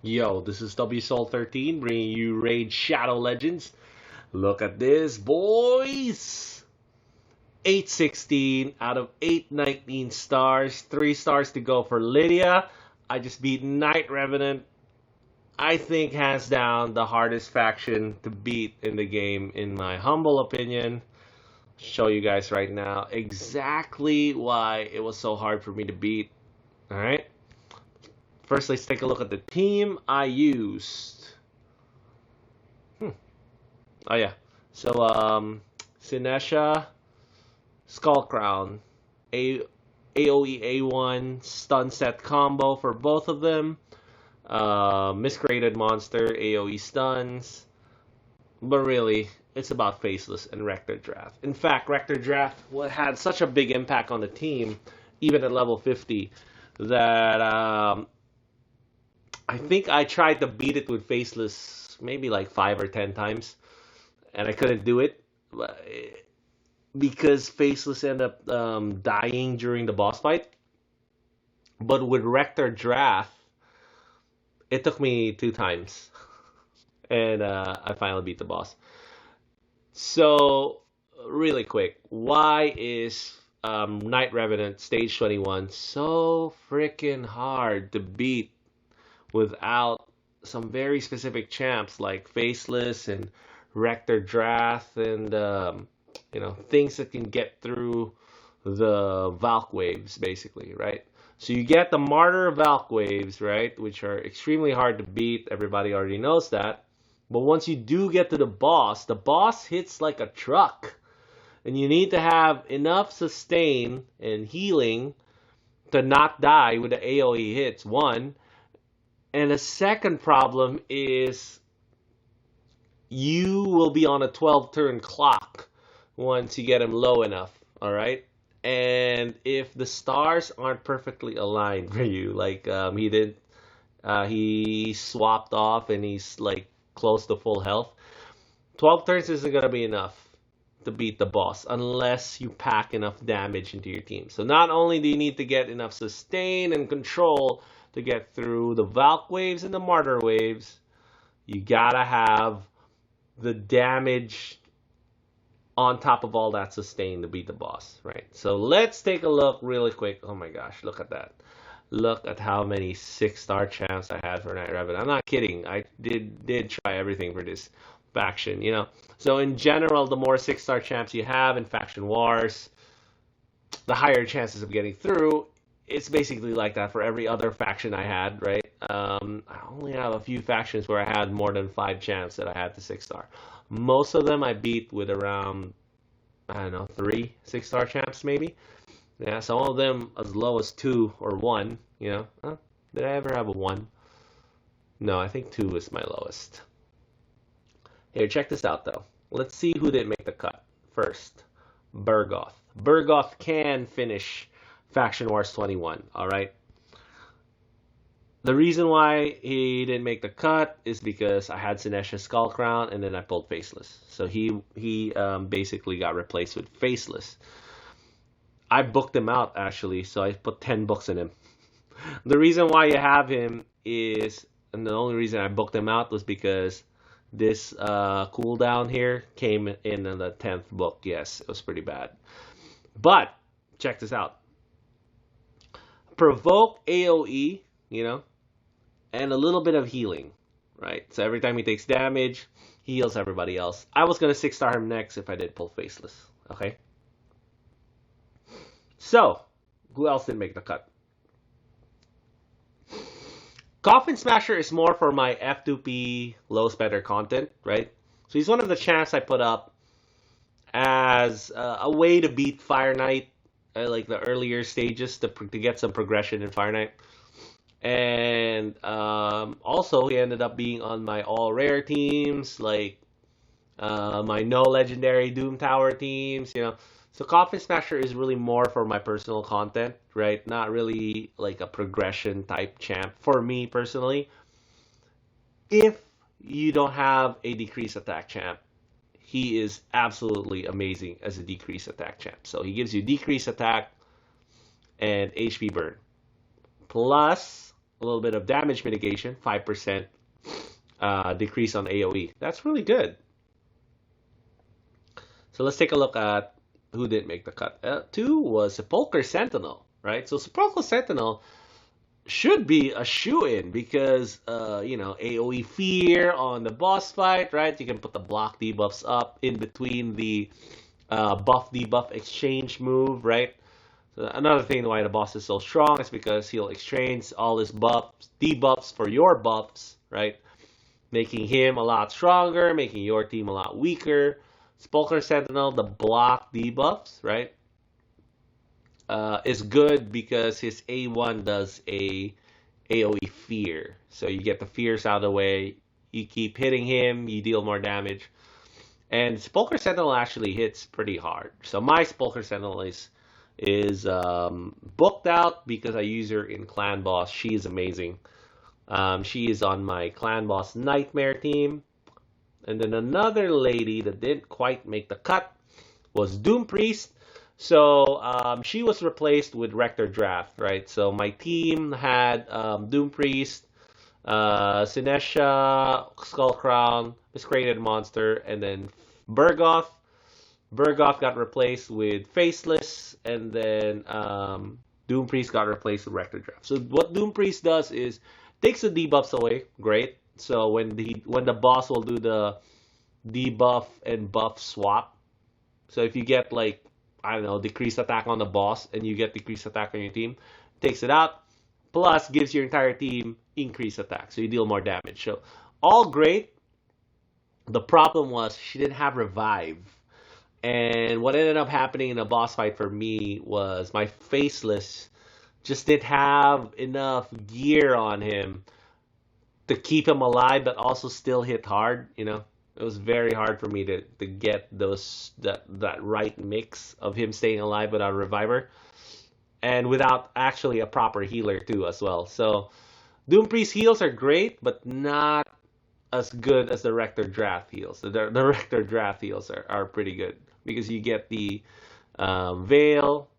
Yo, this is WSoul13 bringing you Raid Shadow Legends. Look at this, boys! 816 out of 819 stars. 3 stars to go for Lydia. I just beat Knight Revenant. I think, hands down, the hardest faction to beat in the game, in my humble opinion. Show you guys right now exactly why it was so hard for me to beat. Alright? First, let's take a look at the team I used. Oh yeah. So Sinesha, Skull Crown, AoE A1 stun set combo for both of them. Miscreated Monster, AoE stuns. But really, it's about Faceless and Rector Drath. In fact, Rector Drath had such a big impact on the team, even at level 50, that I think I tried to beat it with Faceless maybe like 5 or 10 times, and I couldn't do it because Faceless ended up dying during the boss fight. But with Rector Drath, it took me 2 times, and I finally beat the boss. So, really quick, why is Knight Revenant Stage 21 so freaking hard to beat without some very specific champs like Faceless and Rector Drath and things that can get through the Valk waves, basically, right? So you get the Martyr Valk waves, right, which are extremely hard to beat. Everybody already knows that. But once you do get to the boss hits like a truck. And you need to have enough sustain and healing to not die with the AoE hits, one. And the second problem is you will be on a 12-turn clock once you get him low enough, all right? And if the stars aren't perfectly aligned for you, like he swapped off and he's like close to full health, 12 turns isn't going to be enough to beat the boss unless you pack enough damage into your team. So not only do you need to get enough sustain and control to get through the Valk waves and the Martyr waves, you gotta have the damage on top of all that sustain to beat the boss, right? So let's take a look really quick. Oh my gosh, look at that. Look at how many 6-star champs I had for Knight Revenant. I'm not kidding. I did try everything for this faction, So in general, the more 6-star champs you have in faction wars, the higher chances of getting through. It's basically like that for every other faction I had, right? I only have a few factions where I had more than 5 champs that I had to 6-star. Most of them I beat with around, 3 6-star champs maybe. Yeah, some of them as low as 2 or 1, Did I ever have a 1? No, I think 2 was my lowest. Here, check this out though. Let's see who didn't make the cut. First, Burgoth. Burgoth can finish Faction Wars 21, alright? The reason why he didn't make the cut is because I had Sinesha Skull Crown and then I pulled Faceless. So he basically got replaced with Faceless. I booked him out actually, so I put 10 books in him. The reason why you have him is, and the only reason I booked him out was because this cooldown here came in the 10th book. Yes, it was pretty bad. But, check this out. Provoke AoE, and a little bit of healing, right? So every time he takes damage, he heals everybody else. I was going to 6-star him next if I did pull Faceless, okay? So, who else didn't make the cut? Coffin Smasher is more for my F2P low spender content, right? So he's one of the champs I put up as a way to beat Fire Knight, like the earlier stages to get some progression in Fire Knight. And also he ended up being on my all rare teams, like my no legendary Doom Tower teams, So Coffin Smasher is really more for my personal content, right? Not really like a progression type champ for me personally. If you don't have a decreased attack champ, he is absolutely amazing as a decreased attack champ. So he gives you decreased attack and HP burn. Plus, a little bit of damage mitigation, 5% decrease on AoE. That's really good. So let's take a look at who didn't make the cut. Two was Sepulchre Sentinel, right? So Sepulchre Sentinel should be a shoe-in because, AoE Fear on the boss fight, right? You can put the block debuffs up in between the buff debuff exchange move, right? So another thing why the boss is so strong is because he'll exchange all his buffs, debuffs for your buffs, right? Making him a lot stronger, making your team a lot weaker. Sepulchre Sentinel, the block debuffs, right? Is good because his A1 does a AoE fear. So you get the fears out of the way, you keep hitting him, you deal more damage. And Sepulchre Sentinel actually hits pretty hard. So my Sepulchre Sentinel is booked out because I use her in Clan Boss. She is amazing. She is on my Clan Boss Nightmare team. And then another lady that didn't quite make the cut was Doom Priest. So she was replaced with Rector Drath, right? So my team had Doom Priest, Sinesha, Skullcrown, Miscreated Monster, and then Burgoth. Burgoth got replaced with Faceless, and then Doom Priest got replaced with Rector Draft. So what Doom Priest does is takes the debuffs away. Great. So when the boss will do the debuff and buff swap. So if you get like, I don't know, decreased attack on the boss and you get decreased attack on your team, takes it out, plus gives your entire team increased attack. So you deal more damage. So all great. The problem was she didn't have revive. And what ended up happening in the boss fight for me was my Faceless just didn't have enough gear on him to keep him alive, but also still hit hard. It was very hard for me to get that right mix of him staying alive without a reviver and without actually a proper healer too as well. So Doom Priest heals are great, but not as good as the Rector Drath heals. The Rector Drath heals are pretty good because you get the Veil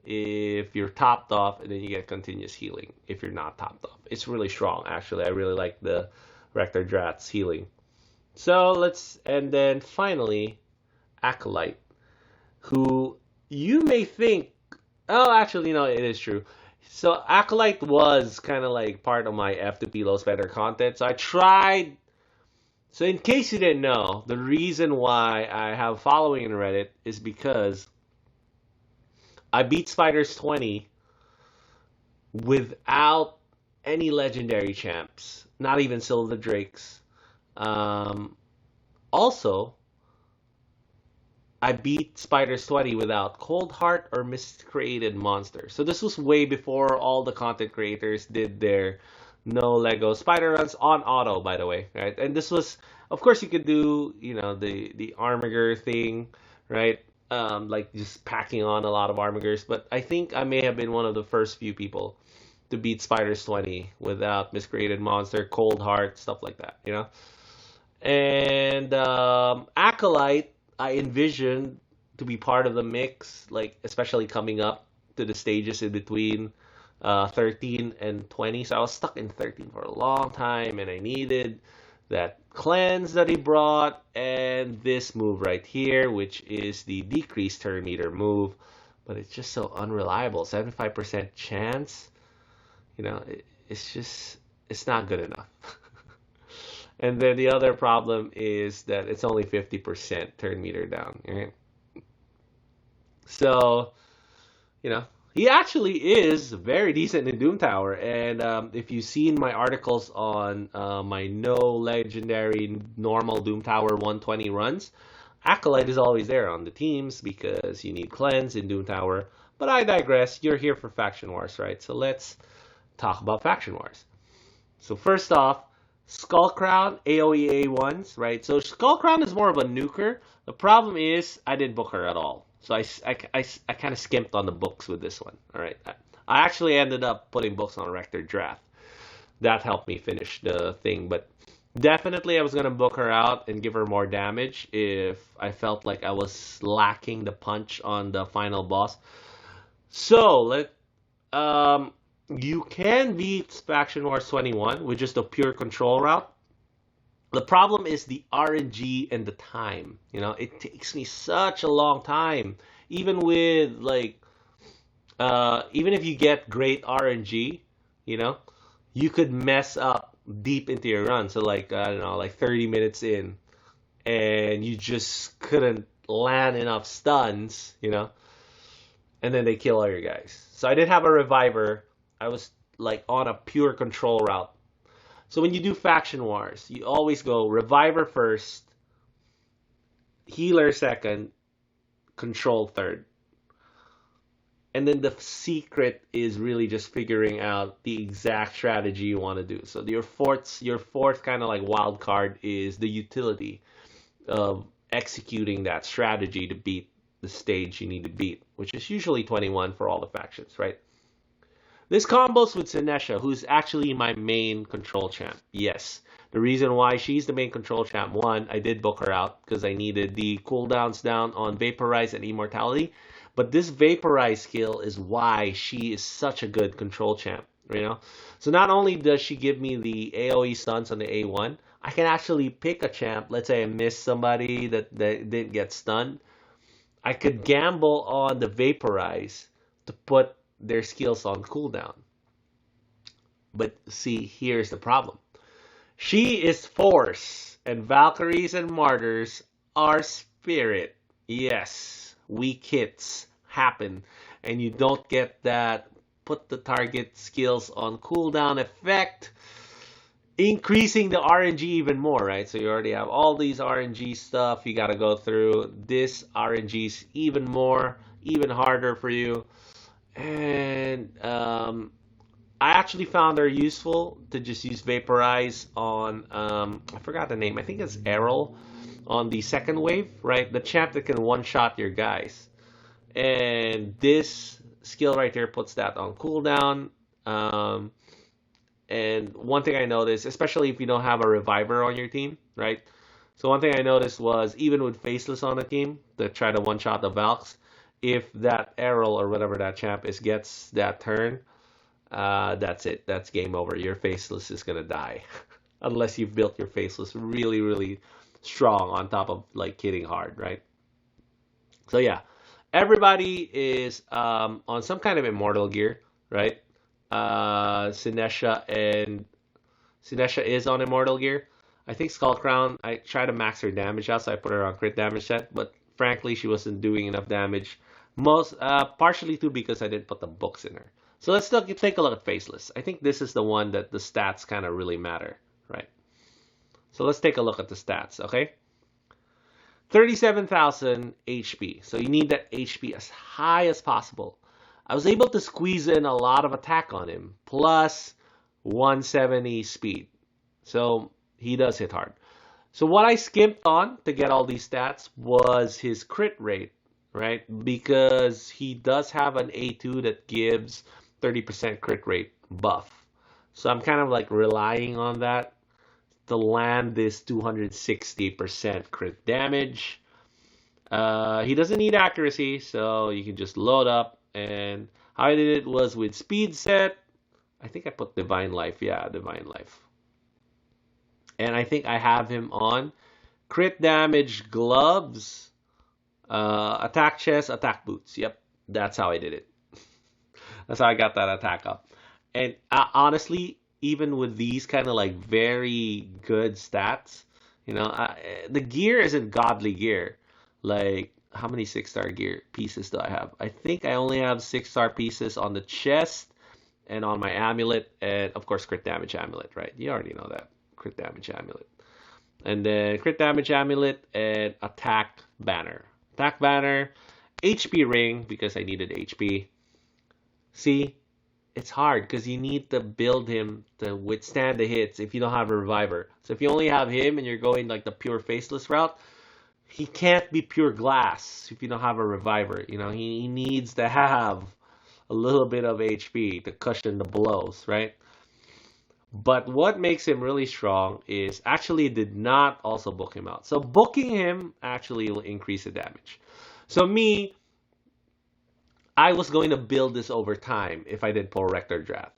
if you're topped off, and then you get continuous healing if you're not topped off. It's really strong, actually. I really like the Rector Drath's healing. So and then finally, Acolyte, who you may think, oh, actually, no, it is true. So Acolyte was kind of like part of my F2P low spender content. So I tried. So in case you didn't know, the reason why I have following in Reddit is because I beat Spiders 20 without any legendary champs, not even Silver Drakes. Also, I beat Spiders 20 without Cold Heart or Miscreated Monster. So this was way before all the content creators did their no Lego spider runs on auto, by the way, right? And this was, of course, you could do, the Armiger thing, right? Like just packing on a lot of Armigers, but I think I may have been one of the first few people to beat Spiders 20 without Miscreated Monster, Cold Heart, stuff like that, And Acolyte, I envisioned to be part of the mix, like especially coming up to the stages in between 13 and 20. So I was stuck in 13 for a long time, and I needed that cleanse that he brought and this move right here, which is the decreased turn meter move, but it's just so unreliable. 75% chance, it's not good enough. And then the other problem is that it's only 50% turn meter down, right? So, he actually is very decent in Doom Tower. And if you've seen my articles on my no legendary normal Doom Tower 120 runs, Acolyte is always there on the teams because you need cleanse in Doom Tower. But I digress. You're here for Faction Wars, right? So let's talk about Faction Wars. So first off, Skullcrown, AoE A1s, right? So Skullcrown is more of a nuker. The problem is I didn't book her at all. So I kind of skimped on the books with this one. All right. I actually ended up putting books on Rector Drath. That helped me finish the thing. But definitely I was going to book her out and give her more damage if I felt like I was lacking the punch on the final boss. So you can beat Faction Wars 21 with just a pure control route. The problem is the RNG and the time. It takes me such a long time. Even with even if you get great RNG, you know, you could mess up deep into your run. So I don't know, like 30 minutes in, and you just couldn't land enough stuns, and then they kill all your guys. So I did have a reviver. I was on a pure control route. So when you do faction wars, you always go reviver first, healer second, control third. And then the secret is really just figuring out the exact strategy you want to do. So your fourth kind of wild card is the utility of executing that strategy to beat the stage you need to beat, which is usually 21 for all the factions, right? This combos with Sinesha, who's actually my main control champ. Yes, the reason why she's the main control champ, one, I did book her out because I needed the cooldowns down on Vaporize and Immortality. But this Vaporize skill is why she is such a good control champ, So not only does she give me the AoE stuns on the A1, I can actually pick a champ. Let's say I missed somebody that didn't get stunned. I could gamble on the Vaporize to put their skills on cooldown. But see, here's the problem. She is Force, and Valkyries and Martyrs are Spirit. Yes, weak hits happen, and you don't get that put the target skills on cooldown effect, increasing the RNG even more, right? So you already have all these RNG stuff you got to go through. This RNG is even more, even harder for you. And I actually found her useful to just use Vaporize on, I forgot the name, I think it's Errol on the second wave, right? The champ that can one-shot your guys. And this skill right here puts that on cooldown. And one thing I noticed, especially if you don't have a reviver on your team, right? So one thing I noticed was even with Faceless on the team that try to one-shot the Valks, if that Errol or whatever that champ is gets that turn, that's it. That's game over. Your Faceless is going to die. Unless you've built your Faceless really, really strong on top of hitting hard, right? So yeah, everybody is on some kind of immortal gear, right? Sinesha is on immortal gear. I think Skull Crown, I tried to max her damage out, so I put her on crit damage set, but frankly, she wasn't doing enough damage. Partially too because I didn't put the books in her. So let's take a look at Faceless. I think this is the one that the stats kind of really matter, right? So let's take a look at the stats, okay? 37,000 HP. So you need that HP as high as possible. I was able to squeeze in a lot of attack on him, plus 170 speed. So he does hit hard. So what I skimped on to get all these stats was his crit rate, right? Because he does have an A2 that gives 30% crit rate buff. So I'm kind of relying on that to land this 260% crit damage. He doesn't need accuracy, so you can just load up. And how I did it was with speed set. I think I put Divine Life. Yeah, Divine Life. And I think I have him on crit damage gloves, attack chest, attack boots. Yep, that's how I did it. That's how I got that attack up. And honestly, even with these kind of very good stats, the gear isn't godly gear. How many 6-star gear pieces do I have? I think I only have 6-star pieces on the chest and on my amulet, and of course crit damage amulet, right? You already know that. Crit damage amulet. And then crit damage amulet and attack banner. Attack banner, HP ring because I needed HP. See, it's hard because you need to build him to withstand the hits if you don't have a reviver. So if you only have him and you're going the pure Faceless route, he can't be pure glass if you don't have a reviver. He needs to have a little bit of HP to cushion the blows, right? But what makes him really strong is actually did not also book him out. So booking him actually will increase the damage. So me, I was going to build this over time if I did pull Rector Drath,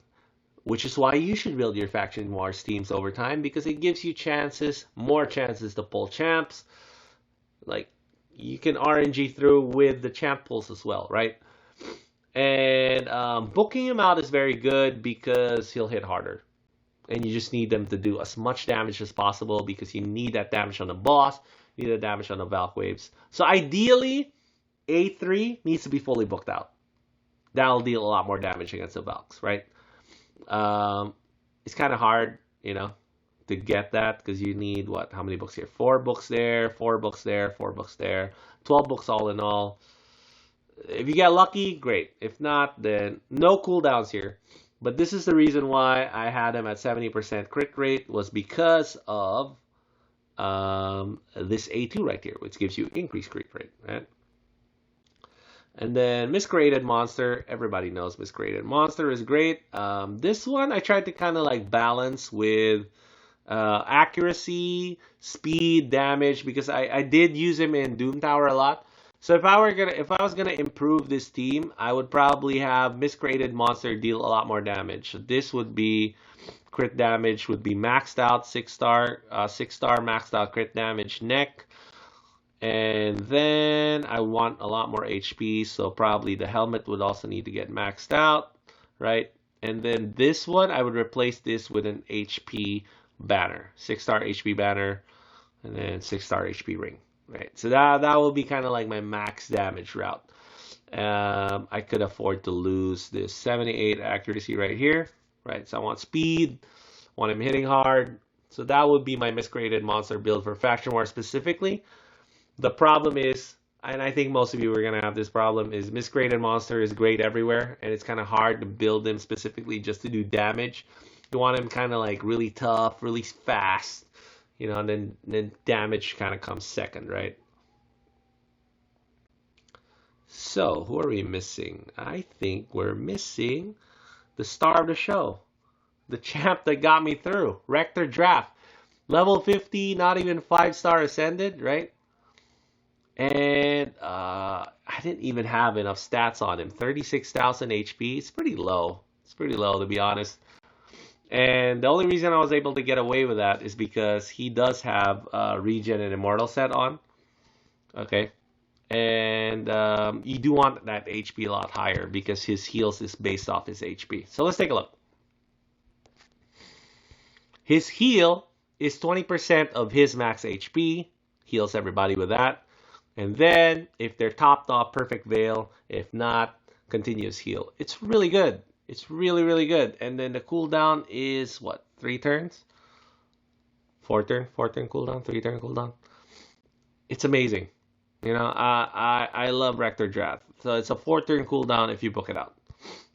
which is why you should build your Faction Wars teams over time, because it gives you chances, more chances to pull champs. Like, you can RNG through with the champ pulls as well, right? And booking him out is very good because he'll hit harder. And you just need them to do as much damage as possible because you need that damage on the boss, you need the damage on the Valk waves. So ideally, A3 needs to be fully booked out. That'll deal a lot more damage against the Valks, right? It's kind of hard, to get that because you need what? How many books here? 4 books there, 4 books there, 4 books there, 12 books all in all. If you get lucky, great. If not, then no cooldowns here. But this is the reason why I had him at 70% crit rate, was because of this A2 right here, which gives you increased crit rate, right? And then Miscreated Monster, everybody knows Miscreated Monster is great. This one I tried to kind of like balance with accuracy, speed, damage, because I did use him in Doom Tower a lot. So if I was gonna improve this team, I would probably have Miscreated Monster deal a lot more damage. So this would be crit damage would be maxed out 6-star, 6-star maxed out crit damage neck, and then I want a lot more HP. So probably the helmet would also need to get maxed out, right? And then this one I would replace this with an HP banner, 6-star HP banner, and then 6-star HP ring. Right, so that will be kind of like my max damage route. I could afford to lose this 78 accuracy right here, right? So I want speed, want him hitting hard. So that would be my Miscreated Monster build for Faction War specifically. The problem is, and I think most of you are gonna have this problem, is Miscreated Monster is great everywhere, and it's kind of hard to build him specifically just to do damage. You want him kind of like really tough, really fast. And then damage kind of comes second, right? So, who are we missing? I think we're missing the star of the show. The champ that got me through. Rector Drath. Level 50, not even 5-star ascended, right? And I didn't even have enough stats on him. 36,000 HP. It's pretty low. It's pretty low, to be honest. And the only reason I was able to get away with that is because he does have Regen and Immortal set on. Okay. And you do want that HP a lot higher because his heals is based off his HP. So let's take a look. His heal is 20% of his max HP. Heals everybody with that. And then if they're topped off, Perfect Veil. If not, continuous heal. It's really good. It's really, really good. And then the cooldown is what? 3 turns? 4 turn cooldown, 3 turn cooldown. It's amazing. I love Rector Drath. So it's a 4 turn cooldown if you book it out.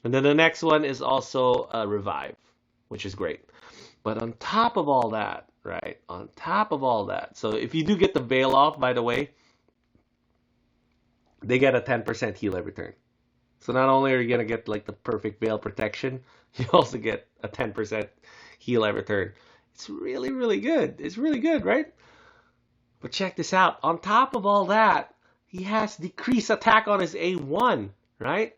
And then the next one is also a revive, which is great. But on top of all that, right? On top of all that, so if you do get the veil off, by the way, they get a 10% heal every turn. So not only are you going to get like the perfect veil protection, you also get a 10% heal every turn. It's really, really good. It's really good, right? But check this out. On top of all that, he has decreased attack on his A1, right?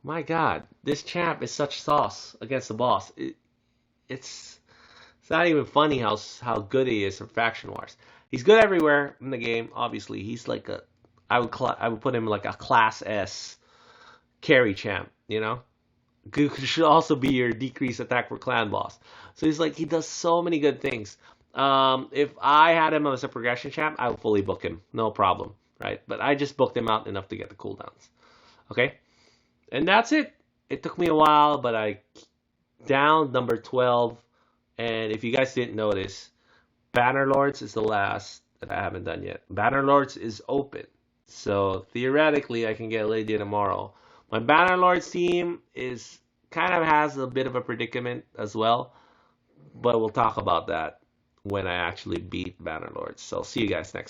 My God, this champ is such sauce against the boss. It's not even funny how good he is for Faction Wars. He's good everywhere in the game. Obviously, he's like I would put him like a Class S carry champ, should also be your decreased attack for clan boss. So he does so many good things. If I had him as a progression champ, I would fully book him, no problem, right? But I just booked him out enough to get the cooldowns. Okay, and that's it. It took me a while, but I downed number 12. And if you guys didn't notice, Banner Lords is the last that I haven't done yet. Banner Lords is open, so theoretically I can get Lydia tomorrow. My Banner Lords team has a bit of a predicament as well, but we'll talk about that when I actually beat Banner Lords. So see you guys next time.